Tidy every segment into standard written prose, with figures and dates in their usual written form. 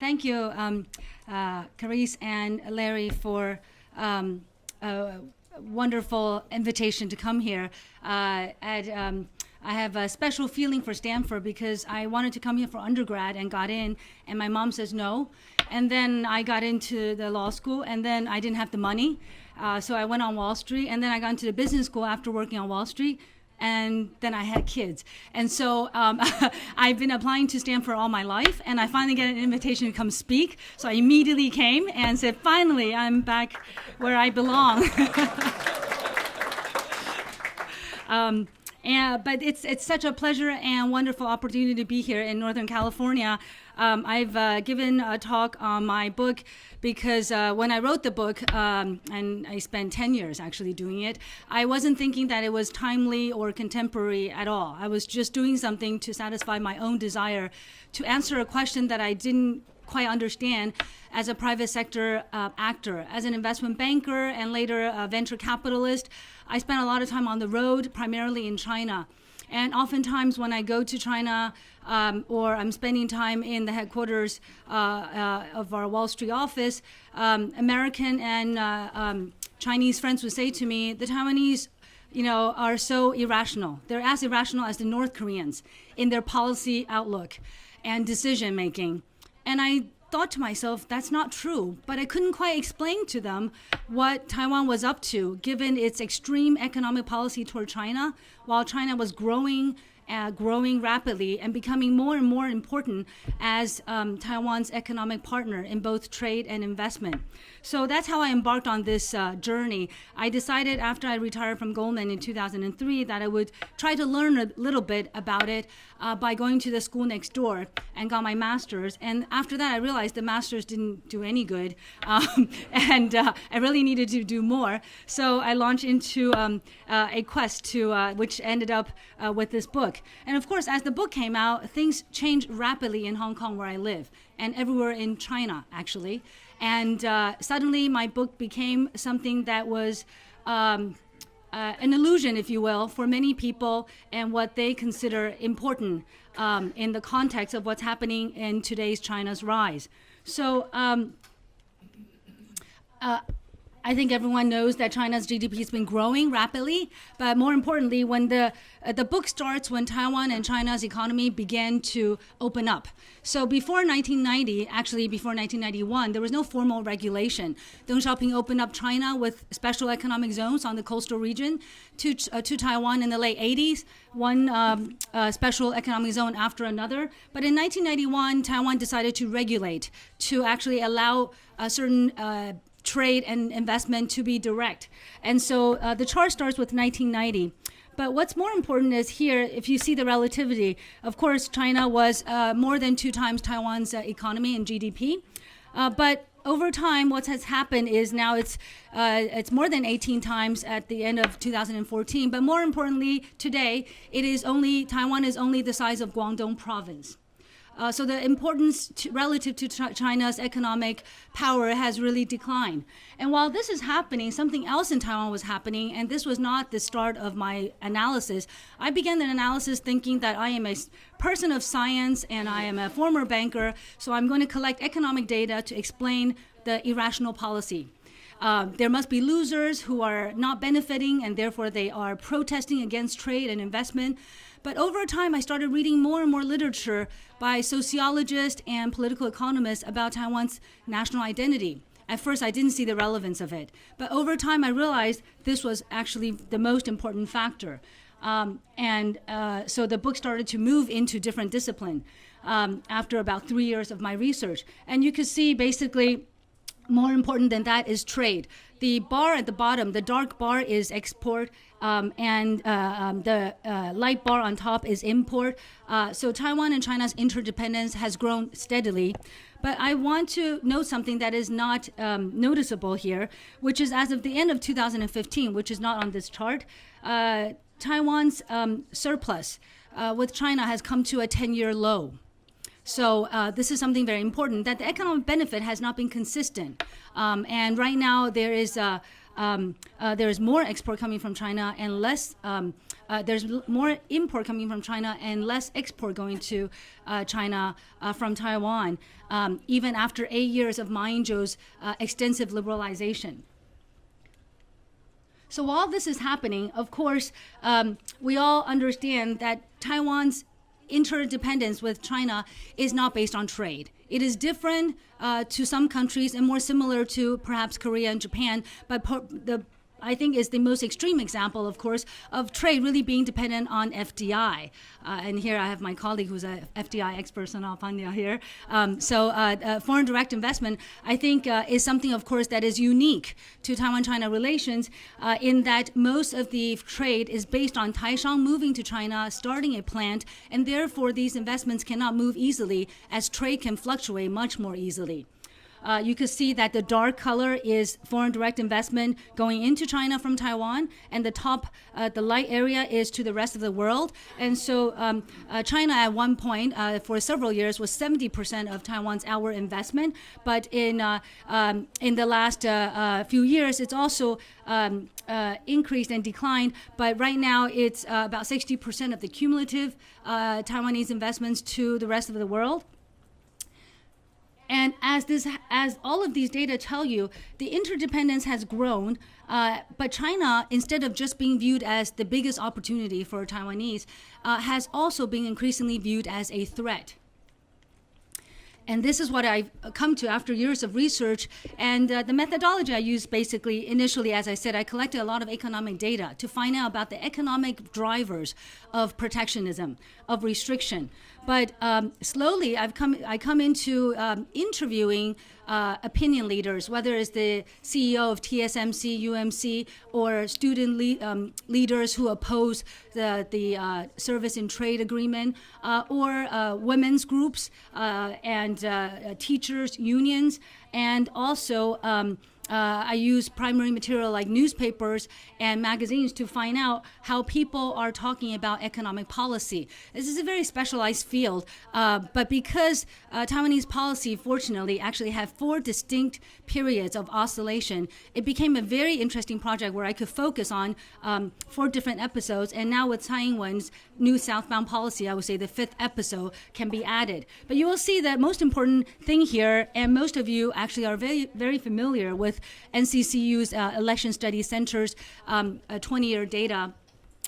Thank you, Carice and Larry, for a wonderful invitation to come here. I have a special feeling for Stanford because I wanted to come here for undergrad and got in, and my mom says no. And then I got into the law school, and then I didn't have the money. So I went on Wall Street, and then I got into the business school after working on Wall Street. And then I had kids. And so I've been applying to Stanford all my life, and I finally get an invitation to come speak. So I immediately came and said, finally, I'm back where I belong. But it's such a pleasure and wonderful opportunity to be here in Northern California. I've given a talk on my book because when I wrote the book, and I spent 10 years actually doing it, I wasn't thinking that it was timely or contemporary at all. I was just doing something to satisfy my own desire to answer a question that I didn't quite understand as a private sector actor. As an investment banker and later a venture capitalist, I spent a lot of time on the road, primarily in China. And oftentimes when I go to China or I'm spending time in the headquarters of our Wall Street office, American and Chinese friends would say to me, the Taiwanese are so irrational. They're as irrational as the North Koreans in their policy outlook and decision making. And I thought to myself, that's not true. But I couldn't quite explain to them what Taiwan was up to, given its extreme economic policy toward China, while China was growing rapidly and becoming more and more important as Taiwan's economic partner in both trade and investment. So that's how I embarked on this journey. I decided after I retired from Goldman in 2003 that I would try to learn a little bit about it by going to the school next door and got my master's. And after that, I realized the master's didn't do any good. And I really needed to do more. So I launched into a quest to, which ended up with this book. And of course, as the book came out, things changed rapidly in Hong Kong, where I live, and everywhere in China, actually. And suddenly my book became something that was an illusion, if you will, for many people and what they consider important in the context of what's happening in today's China's rise. So I think everyone knows that China's GDP has been growing rapidly, but more importantly, when the book starts when Taiwan and China's economy began to open up. So before 1990, actually before 1991, there was no formal regulation. Deng Xiaoping opened up China with special economic zones on the coastal region to Taiwan in the late 80s, one special economic zone after another. But in 1991, Taiwan decided to regulate, to actually allow certain trade and investment to be direct. And so the chart starts with 1990. But what's more important is here, if you see the relativity, of course, China was more than 2 times Taiwan's economy and GDP. But over time, what has happened is now it's more than 18 times at the end of 2014. But more importantly, today, Taiwan is only the size of Guangdong province. So the importance relative to China's economic power has really declined. And while this is happening, something else in Taiwan was happening, and this was not the start of my analysis. I began the analysis thinking that I am a person of science and I am a former banker, so I'm going to collect economic data to explain the irrational policy. There must be losers who are not benefiting, and therefore they are protesting against trade and investment. But over time, I started reading more and more literature by sociologists and political economists about Taiwan's national identity. At first, I didn't see the relevance of it. But over time, I realized this was actually the most important factor. So the book started to move into different disciplines after about 3 years of my research. And you could see basically more important than that is trade. The bar at the bottom, the dark bar is export, and the light bar on top is import. So Taiwan and China's interdependence has grown steadily. But I want to note something that is not noticeable here, which is as of the end of 2015, which is not on this chart, Taiwan's surplus with China has come to a 10-year low. So this is something very important, that the economic benefit has not been consistent. And right now there is there's more export coming from China and less. There's more import coming from China and less export going to China from Taiwan, even after 8 years of Ma Ying-jeou's extensive liberalization. So while this is happening, of course, we all understand that Taiwan's interdependence with China is not based on trade. It is different to some countries and more similar to perhaps Korea and Japan, but I think is the most extreme example, of course, of trade really being dependent on FDI. And here I have my colleague who's a FDI expert, Sanal Pandya here. Foreign direct investment, I think, is something, of course, that is unique to Taiwan-China relations in that most of the trade is based on Taishang moving to China, starting a plant, and therefore these investments cannot move easily as trade can fluctuate much more easily. You can see that the dark color is foreign direct investment going into China from Taiwan, and the top, the light area is to the rest of the world. And so China at one point, for several years, was 70% of Taiwan's outward investment. But in the last few years, it's also increased and declined. But right now, it's about 60% of the cumulative Taiwanese investments to the rest of the world. And as all of these data tell you, the interdependence has grown, but China, instead of just being viewed as the biggest opportunity for Taiwanese, has also been increasingly viewed as a threat. And this is what I've come to after years of research. And the methodology I used basically, initially, as I said, I collected a lot of economic data to find out about the economic drivers of protectionism, of restriction. But slowly, I come into interviewing opinion leaders, whether it's the CEO of TSMC, UMC, or student leaders who oppose the service and trade agreement, or women's groups and teachers' unions, and also I use primary material like newspapers and magazines to find out how people are talking about economic policy. This is a very specialized field, but because Taiwanese policy, fortunately, actually had 4 distinct periods of oscillation, it became a very interesting project where I could focus on 4 different episodes. And now with Tsai Ing-wen's new southbound policy, I would say the 5th episode can be added. But you will see that most important thing here, and most of you actually are very, very familiar with NCCU's Election Study Center's 20-year data.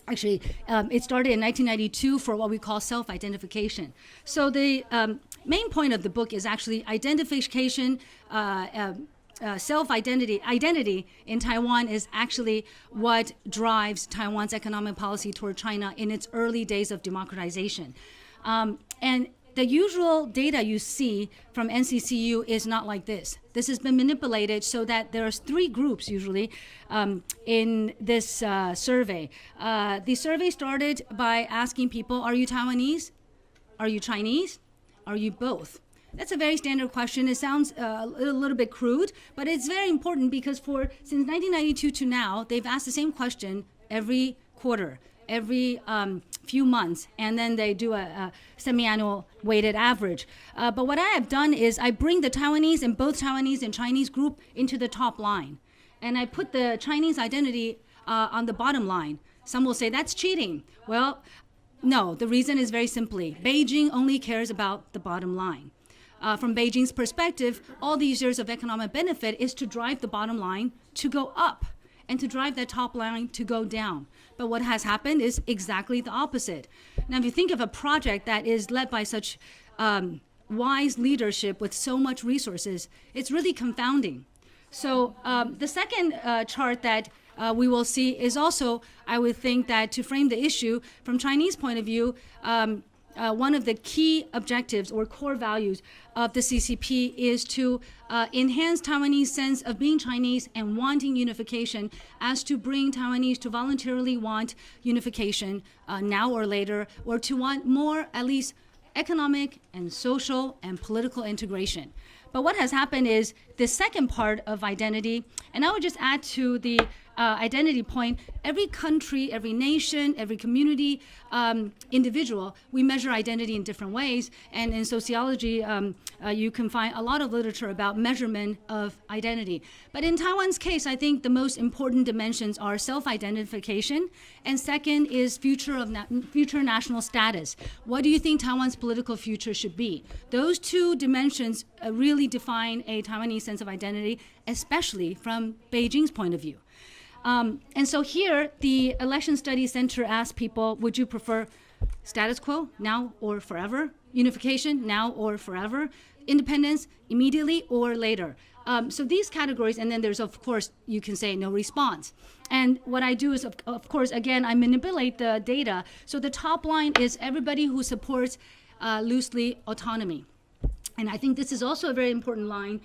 Actually, it started in 1992 for what we call self-identification. So the main point of the book is actually identification, identity in Taiwan is actually what drives Taiwan's economic policy toward China in its early days of democratization. And the usual data you see from NCCU is not like this. This has been manipulated so that there's 3 groups usually in this survey. The survey started by asking people, are you Taiwanese? Are you Chinese? Are you both? That's a very standard question. It sounds a little bit crude, but it's very important because since 1992 to now, they've asked the same question every quarter, every few months, and then they do a semi-annual weighted average. But what I have done is I bring the Taiwanese and both Taiwanese and Chinese group into the top line, and I put the Chinese identity on the bottom line. Some will say that's cheating. Well, no, the reason is very simply, Beijing only cares about the bottom line. From Beijing's perspective, all these years of economic benefit is to drive the bottom line to go up and to drive that top line to go down. But what has happened is exactly the opposite. Now, if you think of a project that is led by such wise leadership with so much resources, it's really confounding. So the second chart that we will see is also, I would think that to frame the issue from Chinese point of view, one of the key objectives or core values of the CCP is to enhance Taiwanese sense of being Chinese and wanting unification as to bring Taiwanese to voluntarily want unification now or later, or to want more, at least, economic and social and political integration. But what has happened is the second part of identity, and I would just add to the identity point, every country, every nation, every community, individual, we measure identity in different ways. And in sociology, you can find a lot of literature about measurement of identity. But in Taiwan's case, I think the most important dimensions are self-identification, and second is future national status. What do you think Taiwan's political future should be? Those two dimensions really define a Taiwanese sense of identity, especially from Beijing's point of view. And so here, the Election Studies Center asked people, would you prefer status quo, now or forever? Unification, now or forever? Independence, immediately or later? So these categories, and then there's, of course, you can say no response. And what I do is, of course, again, I manipulate the data. So the top line is everybody who supports loosely autonomy. And I think this is also a very important line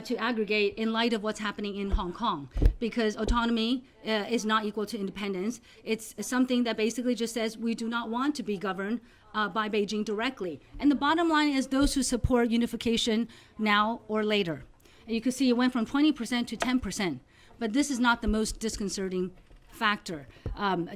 to aggregate in light of what's happening in Hong Kong, because autonomy is not equal to independence. It's something that basically just says we do not want to be governed by Beijing directly. And the bottom line is those who support unification now or later. And you can see it went from 20% to 10%, but this is not the most disconcerting factor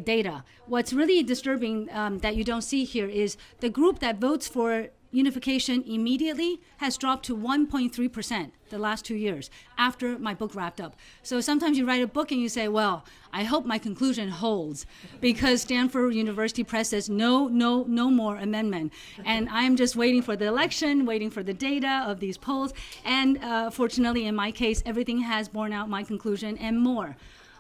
data. What's really disturbing that you don't see here is the group that votes for unification immediately has dropped to 1.3% the last 2 years after my book wrapped up. So sometimes you write a book and you say, well, I hope my conclusion holds, because Stanford University Press says no more amendment. And I'm just waiting for the election, waiting for the data of these polls. And fortunately, in my case, everything has borne out my conclusion and more.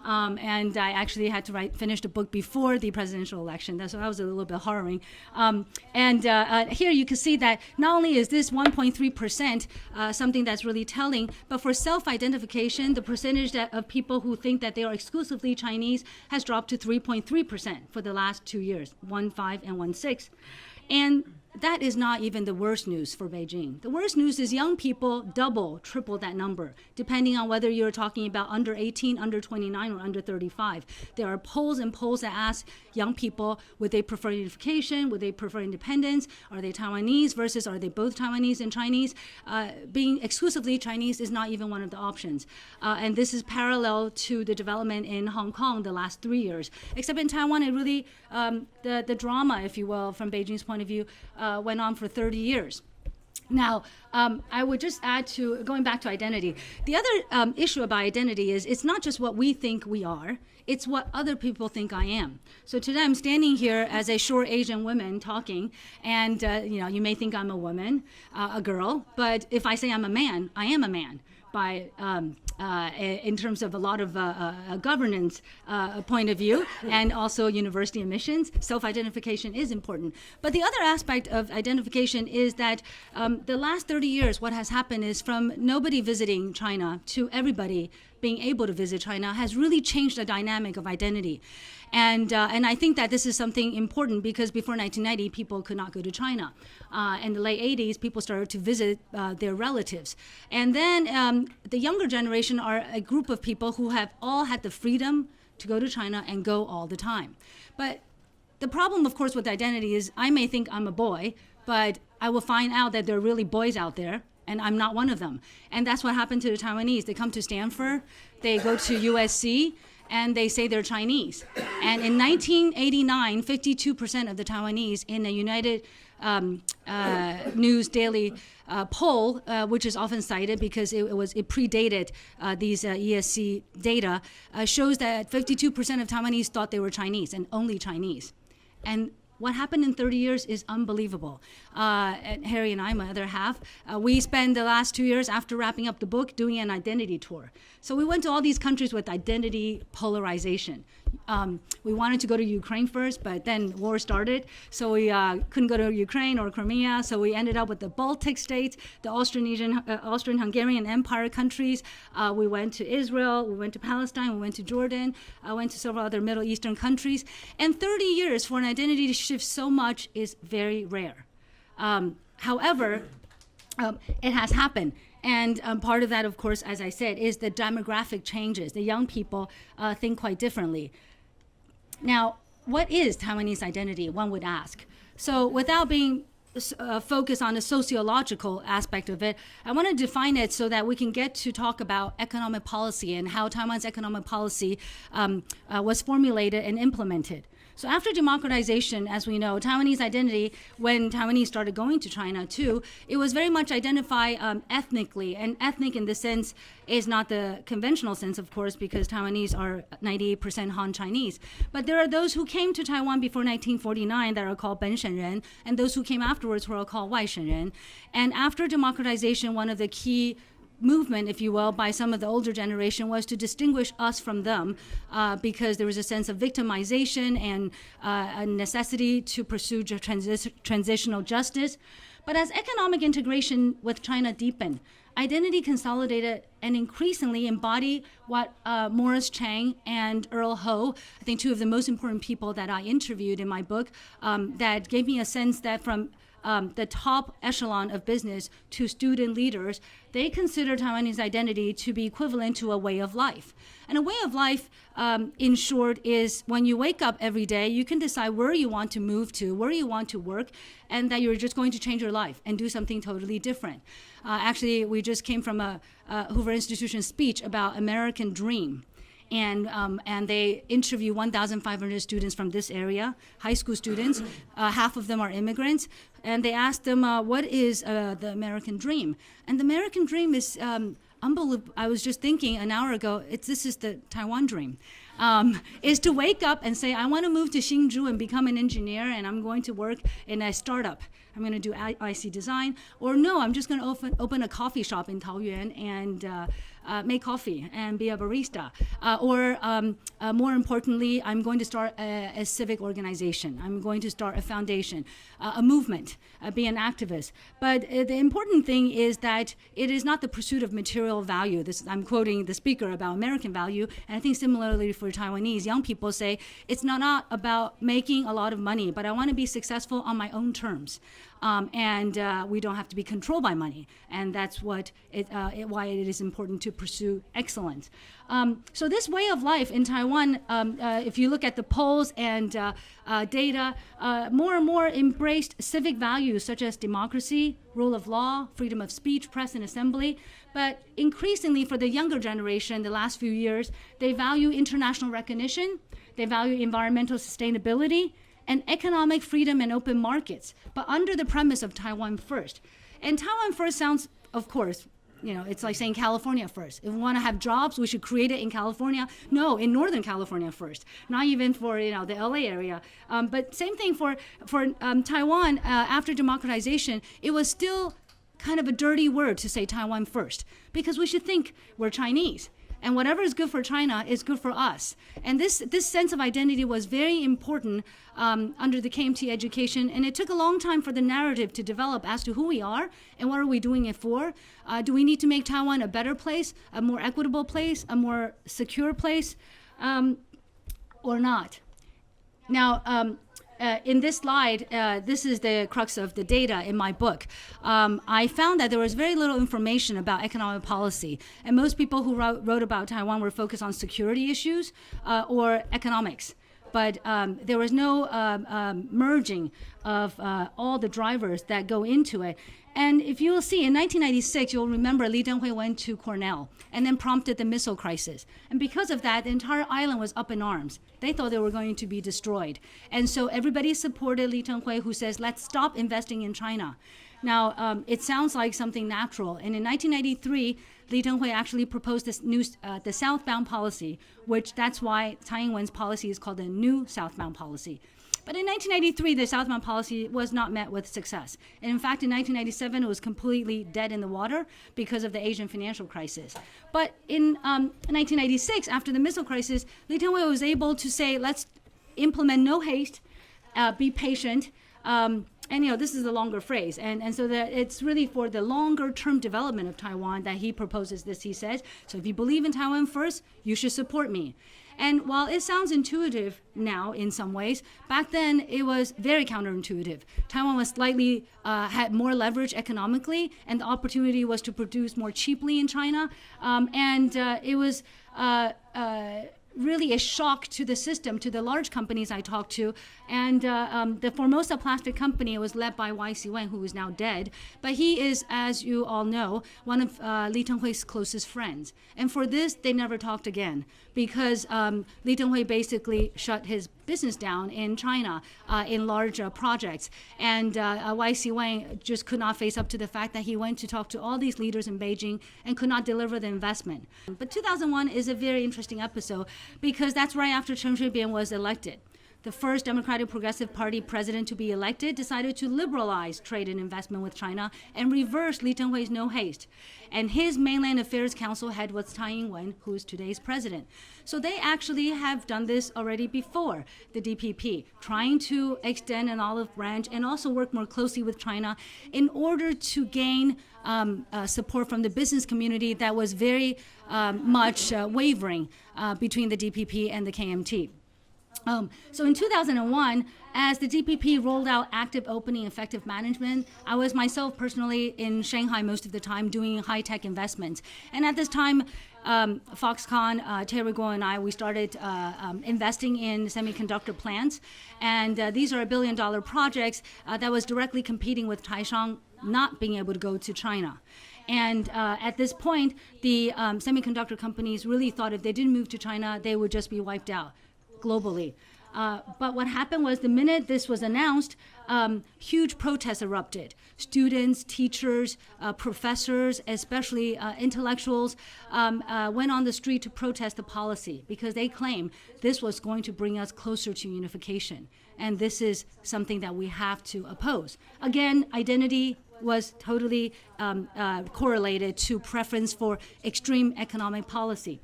And I actually had to finish the book before the presidential election. So that was a little bit harrowing. Here you can see that not only is this 1.3% something that's really telling, but for self-identification, the percentage of people who think that they are exclusively Chinese has dropped to 3.3% for the last 2 years, 1.5 and 1.6. And that is not even the worst news for Beijing. The worst news is young people double, triple that number, depending on whether you're talking about under 18, under 29, or under 35. There are polls and polls that ask young people, would they prefer unification? Would they prefer independence? Are they Taiwanese versus are they both Taiwanese and Chinese? Being exclusively Chinese is not even one of the options. And this is parallel to the development in Hong Kong the last 3 years. Except in Taiwan, it really, the drama, if you will, from Beijing's point of view, went on for 30 years. Now, I would just add to, going back to identity, the other issue about identity is it's not just what we think we are, it's what other people think I am. So today I'm standing here as a short Asian woman talking, and you may think I'm a woman, a girl, but if I say I'm a man, I am a man. By in terms of a lot of governance point of view, and also university admissions, self-identification is important. But the other aspect of identification is that the last 30 years, what has happened is from nobody visiting China to everybody being able to visit China has really changed the dynamic of identity. And I think that this is something important because before 1990, people could not go to China. In the late 80s, people started to visit their relatives. And then the younger generation are a group of people who have all had the freedom to go to China and go all the time. But the problem, of course, with identity is I may think I'm a boy, but I will find out that there are really boys out there, and I'm not one of them. And that's what happened to the Taiwanese. They come to Stanford, they go to USC, and they say they're Chinese. And in 1989, 52% of the Taiwanese in a United News Daily poll, which is often cited because it predated these ESC data, shows that 52% of Taiwanese thought they were Chinese and only Chinese. And what happened in 30 years is unbelievable. And Harry and I, my other half, we spent the last 2 years after wrapping up the book doing an identity tour. So we went to all these countries with identity polarization. We wanted to go to Ukraine first, but then war started, so we couldn't go to Ukraine or Crimea, so we ended up with the Baltic states, the Austrian-Hungarian Empire countries. We went to Israel, we went to Palestine, we went to Jordan, I went to several other Middle Eastern countries. And 30 years for an identity to shift so much is very rare. However, it has happened. And part of that, of course, as I said, is the demographic changes. The young people think quite differently. Now, what is Taiwanese identity, one would ask? So without being focus on the sociological aspect of it. I want to define it so that we can get to talk about economic policy and how Taiwan's economic policy was formulated and implemented. So after democratization, as we know, Taiwanese identity, when Taiwanese started going to China too, it was very much identified ethnically. And ethnic in this sense is not the conventional sense, of course, because Taiwanese are 98% Han Chinese. But there are those who came to Taiwan before 1949 that are called 本省人, and those who came afterwards who are called 外省人. And after democratization, one of the key movement, if you will, by some of the older generation was to distinguish us from them because there was a sense of victimization and a necessity to pursue transitional justice. But as economic integration with China deepened, identity consolidated and increasingly embody what Morris Chang and Earl Ho, I think two of the most important people that I interviewed in my book, that gave me a sense that from the top echelon of business to student leaders, they consider Taiwanese identity to be equivalent to a way of life. And a way of life, in short, is when you wake up every day, you can decide where you want to move to, where you want to work, and that you're just going to change your life and do something totally different. Actually, we just came from a Hoover Institution speech about American Dream. And they interview 1,500 students from this area, high school students. Half of them are immigrants. And they asked them, what is the American dream? And the American dream is unbelievable. I was just thinking an hour ago, this is the Taiwan dream. Is to wake up and say, I want to move to Hsinchu and become an engineer, and I'm going to work in a startup. I'm going to do IC design. Or no, I'm just going to open a coffee shop in Taoyuan and make coffee and be a barista. Or more importantly, I'm going to start a civic organization. I'm going to start a foundation, a movement, be an activist. But the important thing is that it is not the pursuit of material value. I'm quoting the speaker about American value. And I think similarly for Taiwanese, young people say, it's not about making a lot of money, but I want to be successful on my own terms. And we don't have to be controlled by money. And that's why it is important to pursue excellence. So this way of life in Taiwan, if you look at the polls and data, more and more embraced civic values such as democracy, rule of law, freedom of speech, press and assembly. But increasingly for the younger generation, the last few years, they value international recognition, they value environmental sustainability, and economic freedom and open markets, but under the premise of Taiwan first. And Taiwan first sounds, of course, it's like saying California first. If we want to have jobs, we should create it in California. No, in Northern California first. Not even for the LA area. But same thing for Taiwan. After democratization, it was still kind of a dirty word to say Taiwan first, because we should think we're Chinese. And whatever is good for China is good for us. And this sense of identity was very important under the KMT education. And it took a long time for the narrative to develop as to who we are and what are we doing it for. Do we need to make Taiwan a better place, a more equitable place, a more secure place, or not? Now, in this slide, this is the crux of the data in my book. I found that there was very little information about economic policy. And most people who wrote about Taiwan were focused on security issues or economics. But there was no merging of all the drivers that go into it. And if you will see, in 1996, you'll remember Li Denghui went to Cornell and then prompted the missile crisis. And because of that, the entire island was up in arms. They thought they were going to be destroyed. And so everybody supported Li Denghui, who says, let's stop investing in China. Now, it sounds like something natural. And in 1993, Li Denghui actually proposed this new, the southbound policy, which that's why Tsai Ing-wen's policy is called the new southbound policy. But in 1993, the southbound policy was not met with success. And in fact, in 1997, it was completely dead in the water because of the Asian financial crisis. But in 1996, after the missile crisis, Li Denghui was able to say, let's implement no haste, be patient. And this is a longer phrase. And so that it's really for the longer term development of Taiwan that he proposes this, he says. So if you believe in Taiwan first, you should support me. And while it sounds intuitive now in some ways, back then it was very counterintuitive. Taiwan was slightly, had more leverage economically, and the opportunity was to produce more cheaply in China. It was really a shock to the system, to the large companies I talked to. And the Formosa plastic company was led by Y.C. Wen, who is now dead. But he is, as you all know, one of Li Tenghui's closest friends. And for this, they never talked again because Li Tenghui basically shut his business down in China in large projects. And Y.C. Wen just could not face up to the fact that he went to talk to all these leaders in Beijing and could not deliver the investment. But 2001 is a very interesting episode because that's right after Chen Shui-bian was elected. The first Democratic Progressive Party president to be elected decided to liberalize trade and investment with China and reverse Li Tenghui's no haste. And his Mainland Affairs Council head was Tsai Ing-wen, who is today's president. So they actually have done this already before, the DPP, trying to extend an olive branch and also work more closely with China in order to gain support from the business community that was very much wavering between the DPP and the KMT. So in 2001, as the DPP rolled out active opening effective management, I was myself personally in Shanghai most of the time doing high-tech investments. And at this time, Foxconn, Terry Guo and I, we started investing in semiconductor plants. And these are $1 billion projects that was directly competing with Taishan not being able to go to China. And at this point, the semiconductor companies really thought if they didn't move to China, they would just be wiped out globally. But what happened was the minute this was announced, huge protests erupted. Students, teachers, professors, especially intellectuals, went on the street to protest the policy because they claim this was going to bring us closer to unification. And this is something that we have to oppose. Again, identity was totally correlated to preference for extreme economic policy.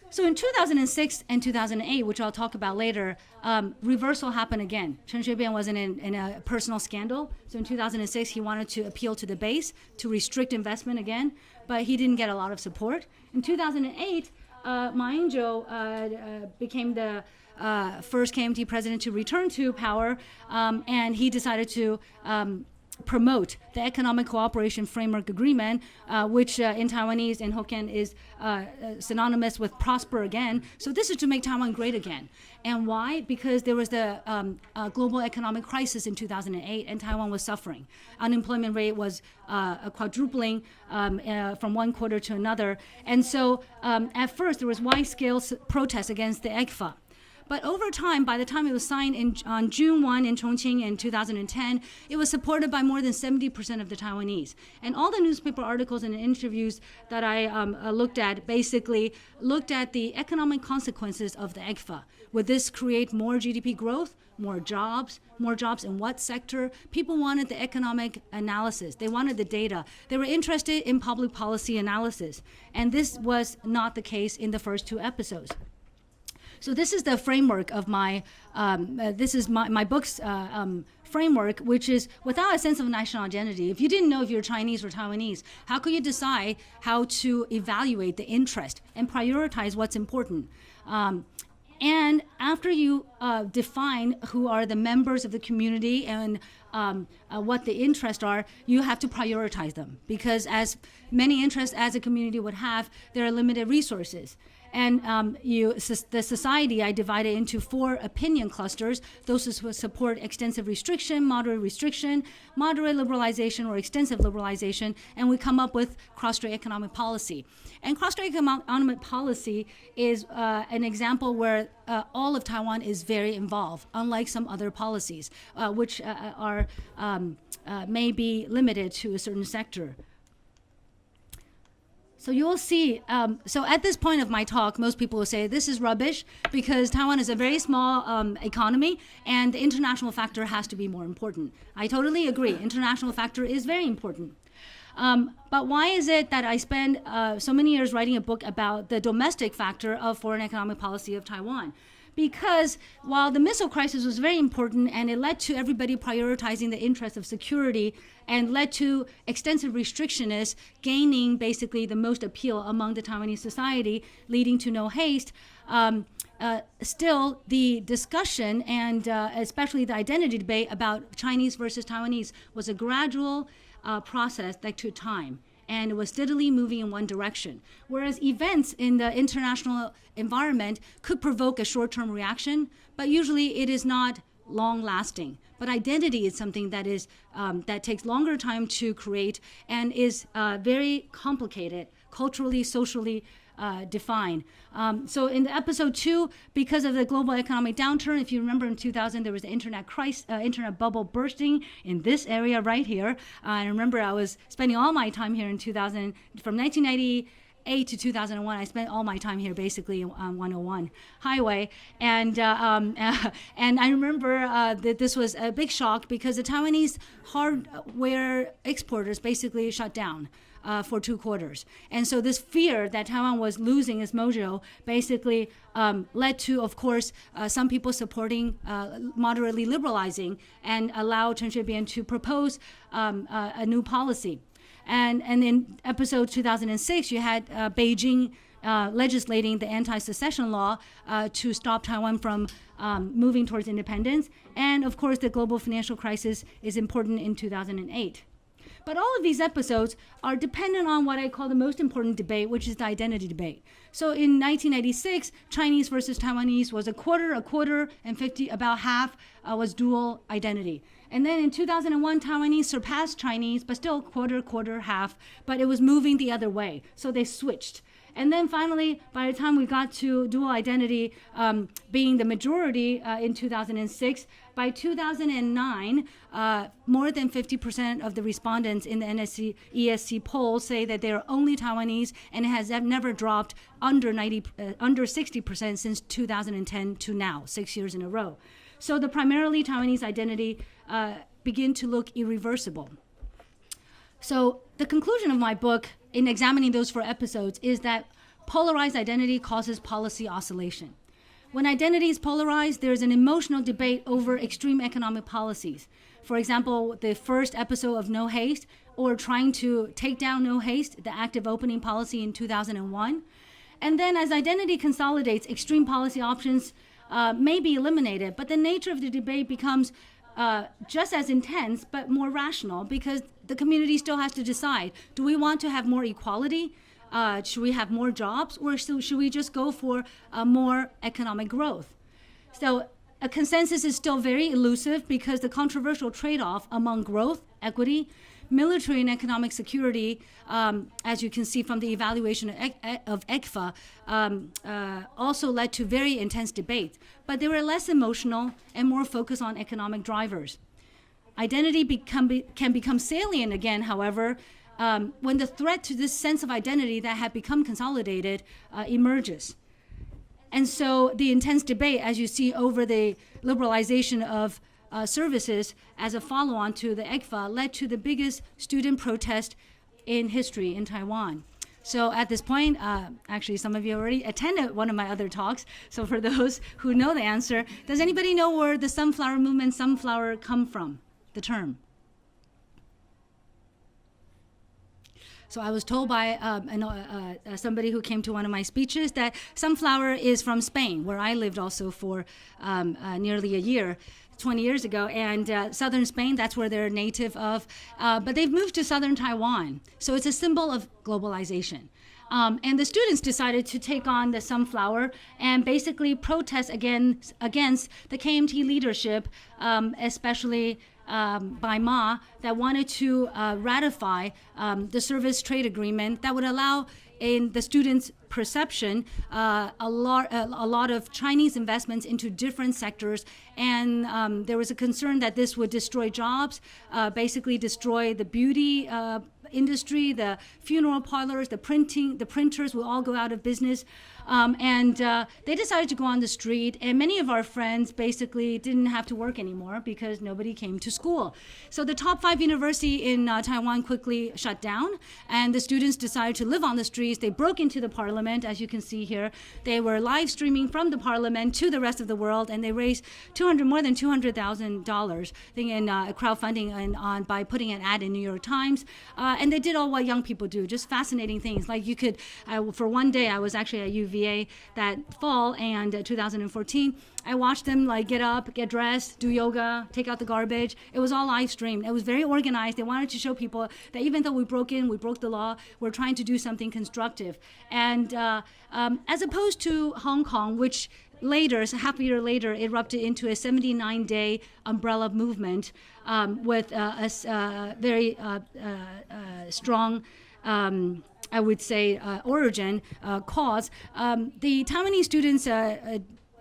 So in 2006 and 2008, which I'll talk about later, reversal happened again. Chen Shui-bian was in a personal scandal. So in 2006, he wanted to appeal to the base to restrict investment again, but he didn't get a lot of support. In 2008, Ma Ying-jeou became the first KMT president to return to power, and he decided to promote the Economic Cooperation Framework Agreement, which in Taiwanese and Hokkien is synonymous with prosper again. So this is to make Taiwan great again. And why? Because there was the global economic crisis in 2008 and Taiwan was suffering. Unemployment rate was quadrupling from one quarter to another. And so at first there was wide-scale protests against the ECFA. But over time, by the time it was signed on June 1 in Chongqing in 2010, it was supported by more than 70% of the Taiwanese. And all the newspaper articles and interviews that I looked at basically looked at the economic consequences of the ECFA. Would this create more GDP growth, more jobs in what sector? People wanted the economic analysis. They wanted the data. They were interested in public policy analysis. And this was not the case in the first two episodes. So this is the framework of my book's framework, which is without a sense of national identity. If you didn't know if you're Chinese or Taiwanese, how could you decide how to evaluate the interest and prioritize what's important? And after you define who are the members of the community and what the interests are, you have to prioritize them because as many interests as a community would have, there are limited resources. And the society, I divided into 4 opinion clusters. Those who support extensive restriction, moderate liberalization, or extensive liberalization. And we come up with cross-strait economic policy. And cross-strait economic policy is an example where all of Taiwan is very involved, unlike some other policies, which are may be limited to a certain sector. So you will see, so at this point of my talk, most people will say this is rubbish because Taiwan is a very small economy and the international factor has to be more important. I totally agree. International factor is very important. But why is it that I spend so many years writing a book about the domestic factor of foreign economic policy of Taiwan? Because while the missile crisis was very important and it led to everybody prioritizing the interests of security and led to extensive restrictionists gaining basically the most appeal among the Taiwanese society, leading to no haste, still the discussion and especially the identity debate about Chinese versus Taiwanese was a gradual process that took time. and it was steadily moving in one direction. Whereas events in the international environment could provoke a short-term reaction, but usually it is not long-lasting. But identity is something that is that takes longer time to create and is very complicated, culturally, socially defined. So in the episode 2, because of the global economic downturn, if you remember in 2000, there was the internet bubble bursting in this area right here. I remember I was spending all my time here in 2000, from 1998 to 2001. I spent all my time here basically on 101 highway, and I remember that this was a big shock because the Taiwanese hardware exporters basically shut down for 2 quarters. And so this fear that Taiwan was losing its mojo basically led to, of course, some people supporting moderately liberalizing and allow Chen Shui-bian to propose a new policy. And in episode 2006, you had Beijing legislating the anti-secession law to stop Taiwan from moving towards independence. And of course, the global financial crisis is important in 2008. But all of these episodes are dependent on what I call the most important debate, which is the identity debate. So in 1996, Chinese versus Taiwanese was a quarter, and 50, about half was dual identity. And then in 2001, Taiwanese surpassed Chinese, but still quarter, half, but it was moving the other way. So they switched. And then finally, by the time we got to dual identity being the majority in 2006, by 2009, more than 50% of the respondents in the ESC poll say that they are only Taiwanese, and it has never dropped under 60% since 2010 to now, 6 years in a row. So the primarily Taiwanese identity begin to look irreversible. So the conclusion of my book in examining those 4 episodes is that polarized identity causes policy oscillation. When identity is polarized, there's an emotional debate over extreme economic policies. For example, the first episode of No Haste, or trying to take down No Haste, the active opening policy in 2001. And then as identity consolidates, extreme policy options may be eliminated, but the nature of the debate becomes just as intense, but more rational, because the community still has to decide, do we want to have more equality? Should we have more jobs, or should we just go for more economic growth? So a consensus is still very elusive because the controversial trade-off among growth, equity, military and economic security, as you can see from the evaluation of ECFA, also led to very intense debates. But they were less emotional and more focused on economic drivers. Identity can become salient again, however, when the threat to this sense of identity that had become consolidated emerges. And so the intense debate, as you see, over the liberalization of services as a follow-on to the ECFA led to the biggest student protest in history in Taiwan. So at this point, actually some of you already attended one of my other talks. So for those who know the answer, does anybody know where the sunflower movement, sunflower, come from, the term? So I was told by somebody who came to one of my speeches that sunflower is from Spain, where I lived also for nearly a year, 20 years ago. And southern Spain, that's where they're native of. But they've moved to southern Taiwan. So it's a symbol of globalization. And the students decided to take on the sunflower and basically protest against the KMT leadership, especially by Ma, that wanted to ratify the service trade agreement that would allow, in the students' perception, a lot of Chinese investments into different sectors. And there was a concern that this would destroy jobs, basically destroy the beauty industry, the funeral parlors, the printers will all go out of business. And they decided to go on the street, and many of our friends basically didn't have to work anymore because nobody came to school. So the top 5 universities in Taiwan quickly shut down, and the students decided to live on the streets. They broke into the parliament, as you can see here. They were live streaming from the parliament to the rest of the world, and they raised more than $200,000 in crowdfunding by putting an ad in New York Times. And they did all what young people do, just fascinating things. Like for one day, I was actually at UVA that fall, and 2014, I watched them like get up, get dressed, do yoga, take out the garbage. It was all live streamed. It was very organized. They wanted to show people that even though we broke the law, we're trying to do something constructive. And as opposed to Hong Kong, which later, so half a year later, erupted into a 79-day umbrella movement with a very strong, I would say, origin, cause. The Taiwanese students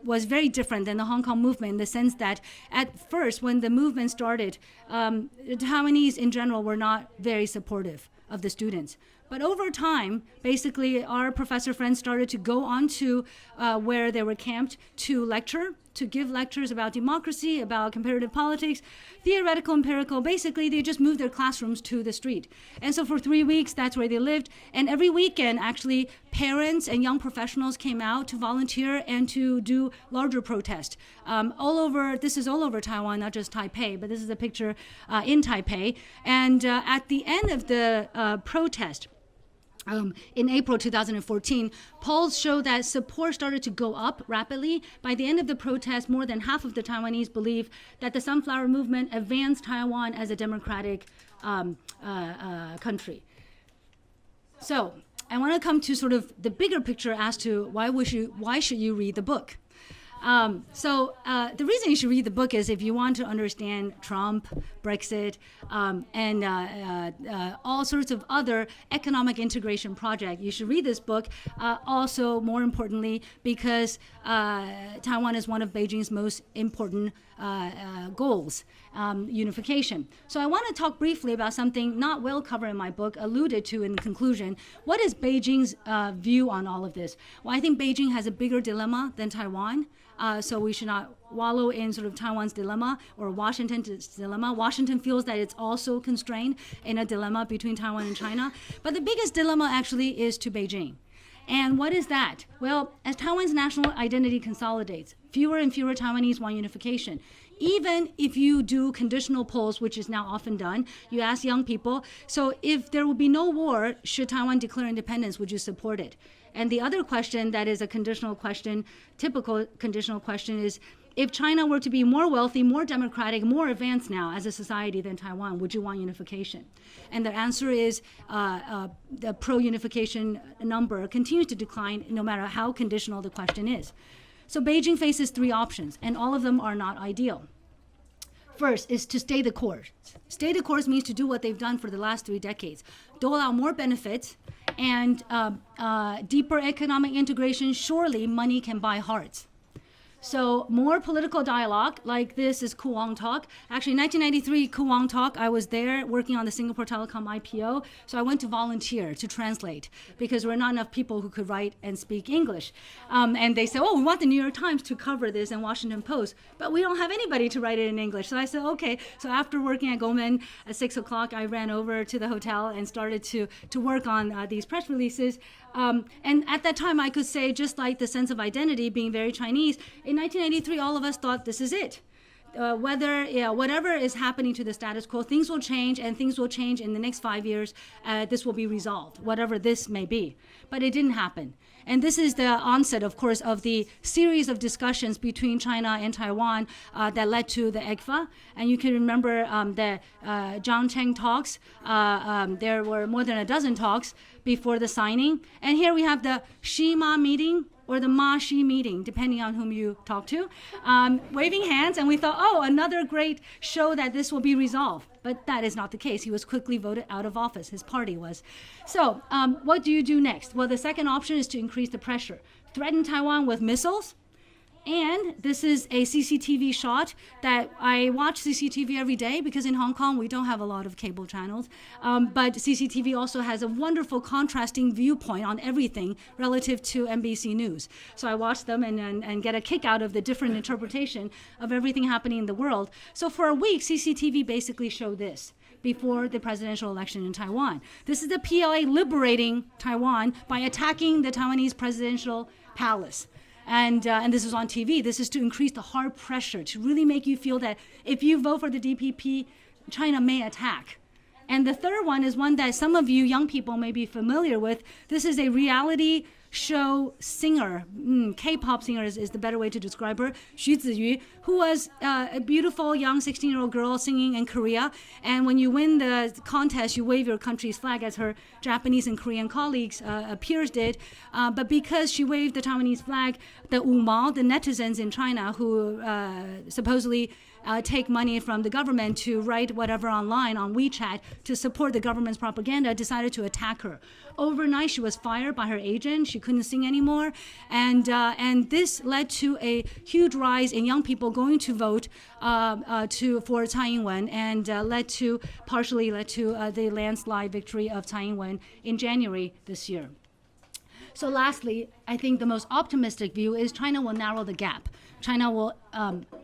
was very different than the Hong Kong movement in the sense that at first, when the movement started, the Taiwanese in general were not very supportive of the students. But over time, basically, our professor friends started to go on to where they were camped to lecture, to give lectures about democracy, about comparative politics, theoretical, empirical. Basically, they just moved their classrooms to the street. And so for 3 weeks, that's where they lived. And every weekend, actually, parents and young professionals came out to volunteer and to do larger protests. This is all over Taiwan, not just Taipei, but this is a picture in Taipei. And at the end of the protest, in April 2014, polls show that support started to go up rapidly. By the end of the protest, more than half of the Taiwanese believe that the Sunflower Movement advanced Taiwan as a democratic country. So I want to come to sort of the bigger picture as to why should you read the book. The reason you should read the book is if you want to understand Trump, Brexit, and all sorts of other economic integration projects, you should read this book. Also, more importantly, because Taiwan is one of Beijing's most important goals, unification. So I want to talk briefly about something not well covered in my book, alluded to in the conclusion. What is Beijing's view on all of this? Well, I think Beijing has a bigger dilemma than Taiwan. So we should not wallow in sort of Taiwan's dilemma or Washington's dilemma. Washington feels that it's also constrained in a dilemma between Taiwan and China. But the biggest dilemma actually is to Beijing. And what is that? Well, as Taiwan's national identity consolidates, fewer and fewer Taiwanese want unification. Even if you do conditional polls, which is now often done, you ask young people, so if there will be no war, should Taiwan declare independence, would you support it? And the other question that is a conditional question, typical conditional question is, if China were to be more wealthy, more democratic, more advanced now as a society than Taiwan, would you want unification? And the answer is the pro-unification number continues to decline no matter how conditional the question is. So Beijing faces three options, and all of them are not ideal. First is to stay the course. Stay the course means to do what they've done for the last 3 decades. Dole out more benefits and deeper economic integration. Surely money can buy hearts. So more political dialogue, like this is Kuwang Talk. Actually, 1993 Kuwang Talk, I was there working on the Singapore Telecom IPO. So I went to volunteer to translate because there were not enough people who could write and speak English. And they said, oh, we want the New York Times to cover this and Washington Post, but we don't have anybody to write it in English. So I said, okay. So after working at Goldman at 6 o'clock, I ran over to the hotel and started to work on these press releases. And at that time, I could say, just like the sense of identity being very Chinese, in 1983, all of us thought this is it. Whatever is happening to the status quo, things will change, and things will change in the next 5 years. This will be resolved, whatever this may be. But it didn't happen. And this is the onset, of course, of the series of discussions between China and Taiwan that led to the ECFA. And you can remember the Zhang Cheng talks. There were more than a dozen talks before the signing. And here we have the Xi-Ma meeting, or the Ma-Xi meeting, depending on whom you talk to, waving hands. And we thought, oh, another great show that this will be resolved. But that is not the case. He was quickly voted out of office. His party was. So what do you do next? Well, the second option is to increase the pressure. Threaten Taiwan with missiles. And this is a CCTV shot that I watch CCTV every day because in Hong Kong we don't have a lot of cable channels. But CCTV also has a wonderful contrasting viewpoint on everything relative to NBC News. So I watch them and get a kick out of the different interpretation of everything happening in the world. So for a week, CCTV basically showed this before the presidential election in Taiwan. This is the PLA liberating Taiwan by attacking the Taiwanese presidential palace. And this is on TV. This is to increase the hard pressure, to really make you feel that if you vote for the DPP, China may attack. And the third one is one that some of you young people may be familiar with. This is a reality show singer, K-pop singer is the better way to describe her, Xu Ziyu, who was a beautiful young 16-year-old girl singing in Korea. And when you win the contest, you wave your country's flag, as her Japanese and Korean colleagues, peers did. But because she waved the Taiwanese flag, the Wumao, the netizens in China who supposedly take money from the government to write whatever online on WeChat to support the government's propaganda, decided to attack her. Overnight, she was fired by her agent. She couldn't sing anymore. And this led to a huge rise in young people going to vote for Tsai Ing-wen, and partially led to the landslide victory of Tsai Ing-wen in January this year. So lastly, I think the most optimistic view is China will narrow the gap. China will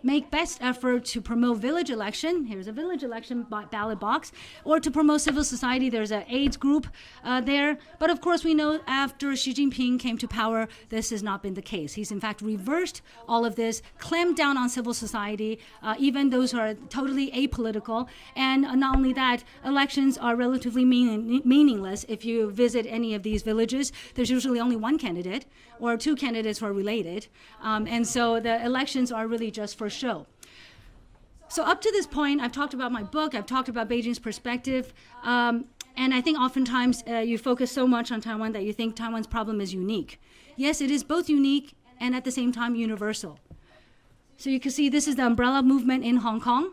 make best effort to promote village election. Here's a village election ballot box. Or to promote civil society. There's an AIDS group there. But of course, we know after Xi Jinping came to power, this has not been the case. He's in fact reversed all of this, clamped down on civil society, even those who are totally apolitical. And not only that, elections are relatively meaningless. If you visit any of these villages, there's usually only one candidate or two candidates who are related. And so the elections are really just for show. So up to this point, I've talked about my book, I've talked about Beijing's perspective, and I think oftentimes you focus so much on Taiwan that you think Taiwan's problem is unique. Yes, it is both unique and at the same time universal. So you can see this is the umbrella movement in Hong Kong.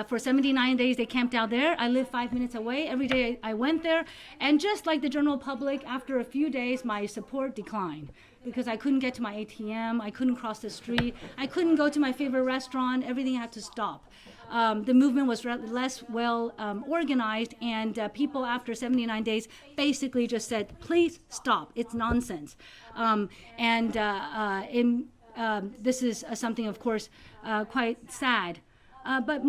For 79 days, they camped out there. I live 5 minutes away. Every day I went there. And just like the general public, after a few days, my support declined because I couldn't get to my ATM. I couldn't cross the street. I couldn't go to my favorite restaurant. Everything had to stop. The movement was less well organized, and people after 79 days basically just said, please stop. It's nonsense. This is something, of course, quite sad. But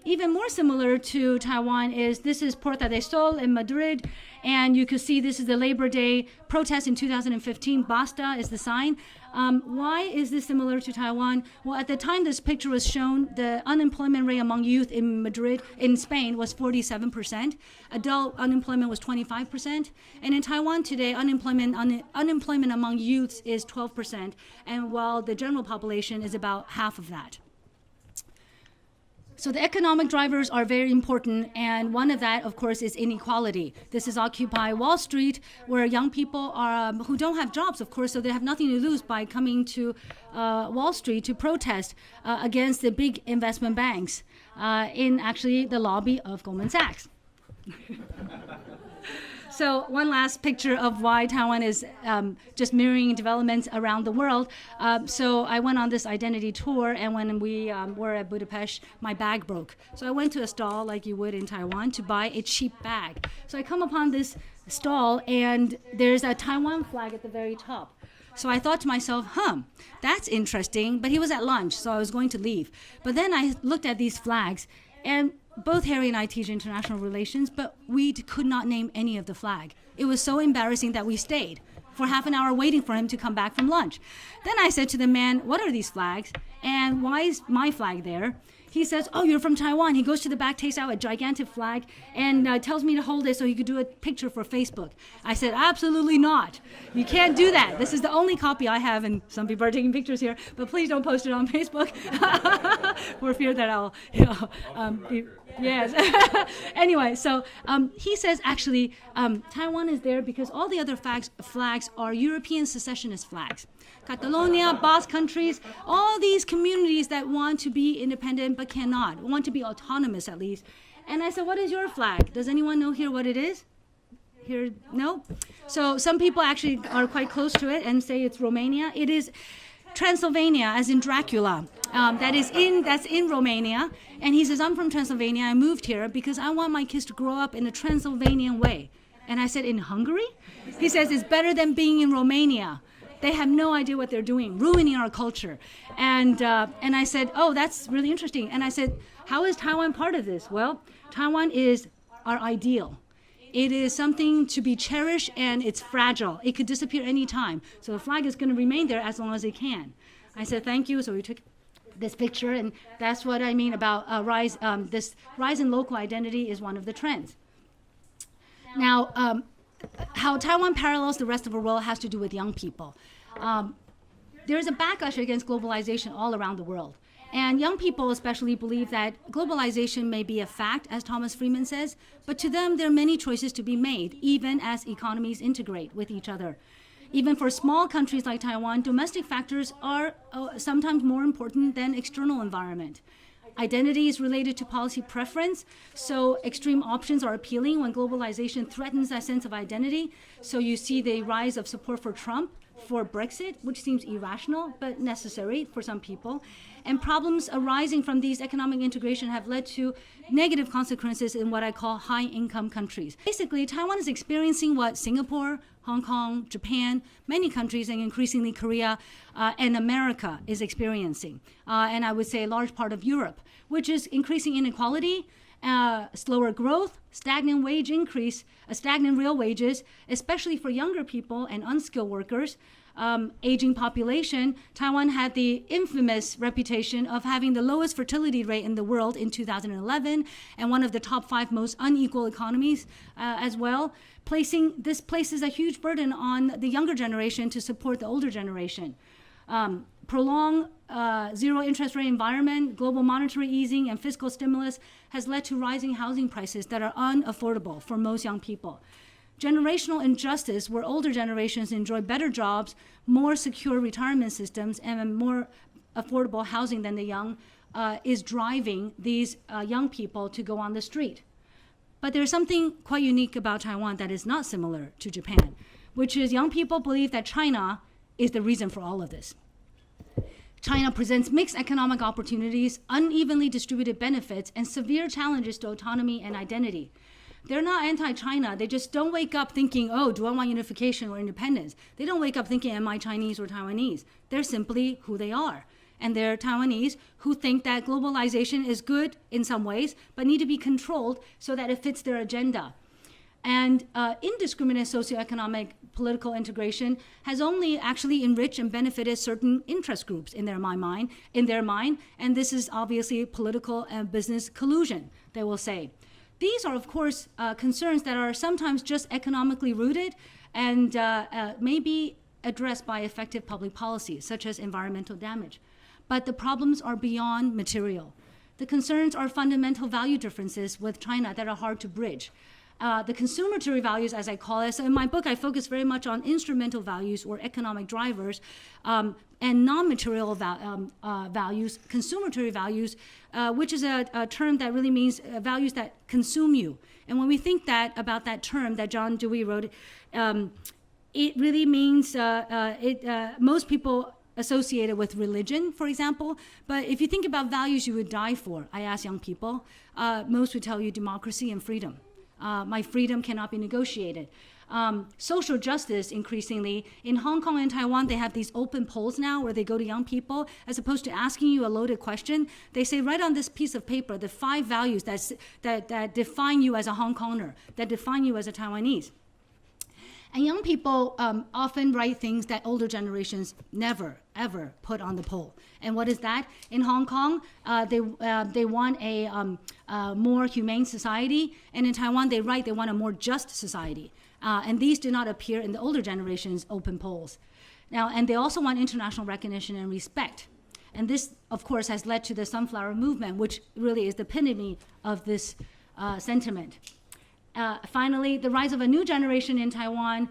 even more similar to Taiwan this is Puerta del Sol in Madrid, and you can see this is the Labor Day protest in 2015. Basta is the sign. Why is this similar to Taiwan? Well, at the time this picture was shown, the unemployment rate among youth in Spain was 47%. Adult unemployment was 25%. And in Taiwan today, unemployment among youths is 12%, and while the general population is about half of that. So the economic drivers are very important, and one of that, of course, is inequality. This is Occupy Wall Street, where young people are who don't have jobs, of course, so they have nothing to lose by coming to Wall Street to protest against the big investment banks in actually the lobby of Goldman Sachs. So one last picture of why Taiwan is just mirroring developments around the world. So I went on this identity tour, and when we were at Budapest, my bag broke. So I went to a stall, like you would in Taiwan, to buy a cheap bag. So I come upon this stall, and there's a Taiwan flag at the very top. So I thought to myself, that's interesting. But he was at lunch, so I was going to leave. But then I looked at these flags, and both Harry and I teach international relations, but we could not name any of the flag. It was so embarrassing that we stayed for half an hour waiting for him to come back from lunch. Then I said to the man, what are these flags? And why is my flag there? He says, oh, you're from Taiwan. He goes to the back, takes out a gigantic flag, and tells me to hold it so he could do a picture for Facebook. I said, absolutely not. You can't do that. This is the only copy I have, and some people are taking pictures here, but please don't post it on Facebook for fear that I'll, yes. Anyway, so he says, actually, Taiwan is there because all the other flags are European secessionist flags. Catalonia, Basque countries, all these communities that want to be independent but cannot, want to be autonomous at least. And I said, what is your flag? Does anyone know here what it is? Here, no? So some people actually are quite close to it and say it's Romania. It is Transylvania, as in Dracula. That's in Romania. And he says, I'm from Transylvania. I moved here because I want my kids to grow up in a Transylvanian way. And I said, in Hungary? He says, it's better than being in Romania. They have no idea what they're doing, ruining our culture. And I said, oh, that's really interesting. And I said, how is Taiwan part of this? Well, Taiwan is our ideal. It is something to be cherished, and it's fragile. It could disappear any time. So the flag is going to remain there as long as it can. I said, thank you. So we took this picture, and that's what I mean about this rise in local identity is one of the trends. Now, how Taiwan parallels the rest of the world has to do with young people. There is a backlash against globalization all around the world. And young people especially believe that globalization may be a fact, as Thomas Friedman says, but to them there are many choices to be made, even as economies integrate with each other. Even for small countries like Taiwan, domestic factors are sometimes more important than external environment. Identity is related to policy preference, so extreme options are appealing when globalization threatens that sense of identity. So you see the rise of support for Trump, for Brexit, which seems irrational but necessary for some people. And problems arising from these economic integration have led to negative consequences in what I call high-income countries. Basically, Taiwan is experiencing what Singapore, Hong Kong, Japan, many countries, and increasingly Korea and America is experiencing. And I would say a large part of Europe, which is increasing inequality, slower growth, stagnant wage increase, stagnant real wages, especially for younger people and unskilled workers, aging population. Taiwan had the infamous reputation of having the lowest fertility rate in the world in 2011 and one of the top 5 most unequal economies as well. This places a huge burden on the younger generation to support the older generation. Prolonged zero interest rate environment, global monetary easing, and fiscal stimulus has led to rising housing prices that are unaffordable for most young people. Generational injustice, where older generations enjoy better jobs, more secure retirement systems, and more affordable housing than the young, is driving these young people to go on the street. But there's something quite unique about Taiwan that is not similar to Japan, which is young people believe that China is the reason for all of this. China presents mixed economic opportunities, unevenly distributed benefits, and severe challenges to autonomy and identity. They're not anti-China. They just don't wake up thinking, oh, do I want unification or independence? They don't wake up thinking, am I Chinese or Taiwanese? They're simply who they are. And they're Taiwanese who think that globalization is good in some ways, but need to be controlled so that it fits their agenda. And indiscriminate socioeconomic political integration has only actually enriched and benefited certain interest groups in their mind, and this is obviously political and business collusion, they will say. These are, of course, concerns that are sometimes just economically rooted and may be addressed by effective public policies, such as environmental damage. But the problems are beyond material. The concerns are fundamental value differences with China that are hard to bridge. The consumatory values, as I call it. So in my book, I focus very much on instrumental values or economic drivers and non-material values, consumatory values, which is a term that really means values that consume you. And when we think about that term that John Dewey wrote, it really means most people associate it with religion, for example. But if you think about values you would die for, I ask young people, most would tell you democracy and freedom. My freedom cannot be negotiated. Social justice, increasingly. In Hong Kong and Taiwan, they have these open polls now where they go to young people. As opposed to asking you a loaded question, they say, write on this piece of paper the 5 values that define you as a Hong Konger, that define you as a Taiwanese. And young people often write things that older generations never, ever put on the poll. And what is that? In Hong Kong, they want a more humane society. And in Taiwan, they write they want a more just society. And these do not appear in the older generation's open polls. Now, and they also want international recognition and respect. And this, of course, has led to the Sunflower Movement, which really is the epitome of this sentiment. Finally, the rise of a new generation in Taiwan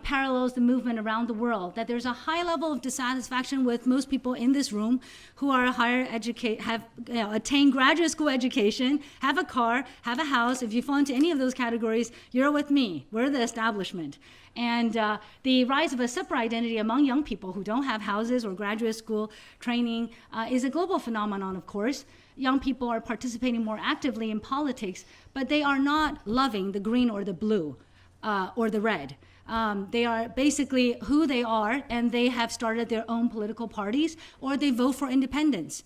parallels the movement around the world, that there's a high level of dissatisfaction with most people in this room who are have attained graduate school education, have a car, have a house. If you fall into any of those categories, you're with me. We're the establishment. And the rise of a separate identity among young people who don't have houses or graduate school training is a global phenomenon, of course. Young people are participating more actively in politics, but they are not loving the green or the blue or the red. They are basically who they are, and they have started their own political parties, or they vote for independent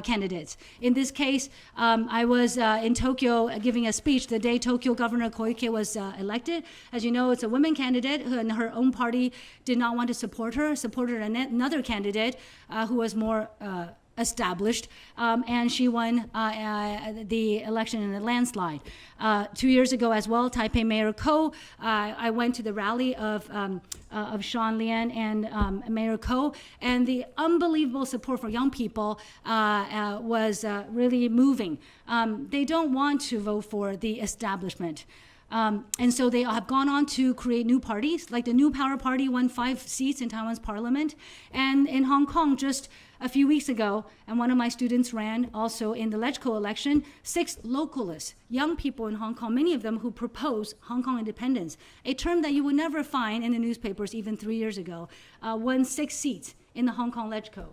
candidates. In this case, I was in Tokyo giving a speech the day Tokyo Governor Koike was elected. As you know, it's a women candidate, and her own party did not want to support her, supported another candidate who was more established, and she won the election in a landslide. 2 years ago as well, Taipei Mayor Ko, I went to the rally of Sean Lian and Mayor Ko, and the unbelievable support for young people was really moving. They don't want to vote for the establishment. And so they have gone on to create new parties, like the New Power Party won 5 seats in Taiwan's parliament. And in Hong Kong, just a few weeks ago, and one of my students ran also in the LegCo election, 6 localists, young people in Hong Kong, many of them who propose Hong Kong independence, a term that you would never find in the newspapers even 3 years ago, won 6 seats in the Hong Kong LegCo.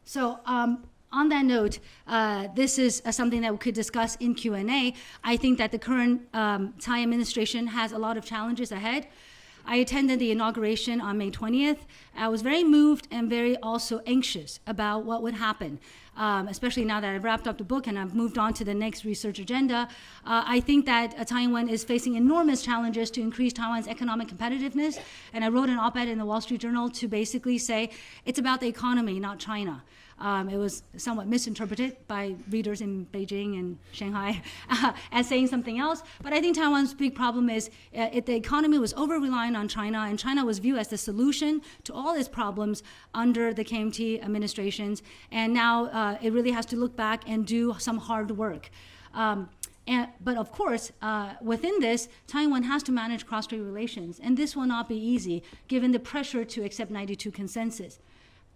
So, on that note, this is something that we could discuss in Q&A. I think that the current Tsai administration has a lot of challenges ahead. I attended the inauguration on May 20th. I was very moved and very also anxious about what would happen, especially now that I've wrapped up the book and I've moved on to the next research agenda. I think that Taiwan is facing enormous challenges to increase Taiwan's economic competitiveness. And I wrote an op-ed in the Wall Street Journal to basically say it's about the economy, not China. It was somewhat misinterpreted by readers in Beijing and Shanghai as saying something else. But I think Taiwan's big problem is the economy was over-reliant on China, and China was viewed as the solution to all its problems under the KMT administrations. And now it really has to look back and do some hard work. But of course, within this, Taiwan has to manage cross-strait relations, and this will not be easy given the pressure to accept 92 consensus.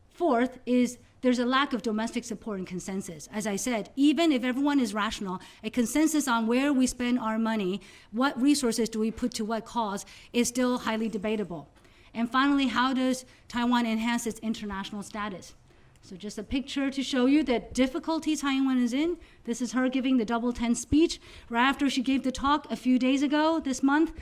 Fourth is there's a lack of domestic support and consensus. As I said, even if everyone is rational, a consensus on where we spend our money, what resources do we put to what cause, is still highly debatable. And finally, how does Taiwan enhance its international status? So just a picture to show you the difficulty Taiwan is in. This is her giving the Double 10 speech. Right after she gave the talk a few days ago this month,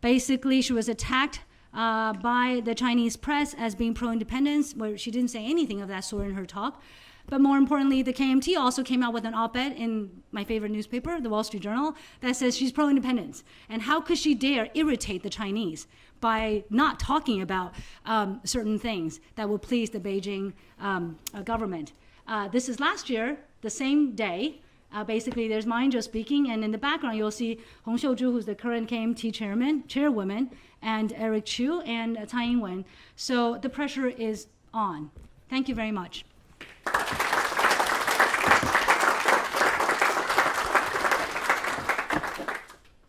basically she was attacked by the Chinese press as being pro-independence, where she didn't say anything of that sort in her talk. But more importantly, the KMT also came out with an op-ed in my favorite newspaper, the Wall Street Journal, that says she's pro-independence. And how could she dare irritate the Chinese by not talking about certain things that would please the Beijing government? This is last year, the same day. Basically, there's Ma Ying-jeou speaking, and in the background, you'll see Hong Xiuzhu, who's the current KMT chairwoman, and Eric Chu and Tsai Ing-wen. So the pressure is on. Thank you very much.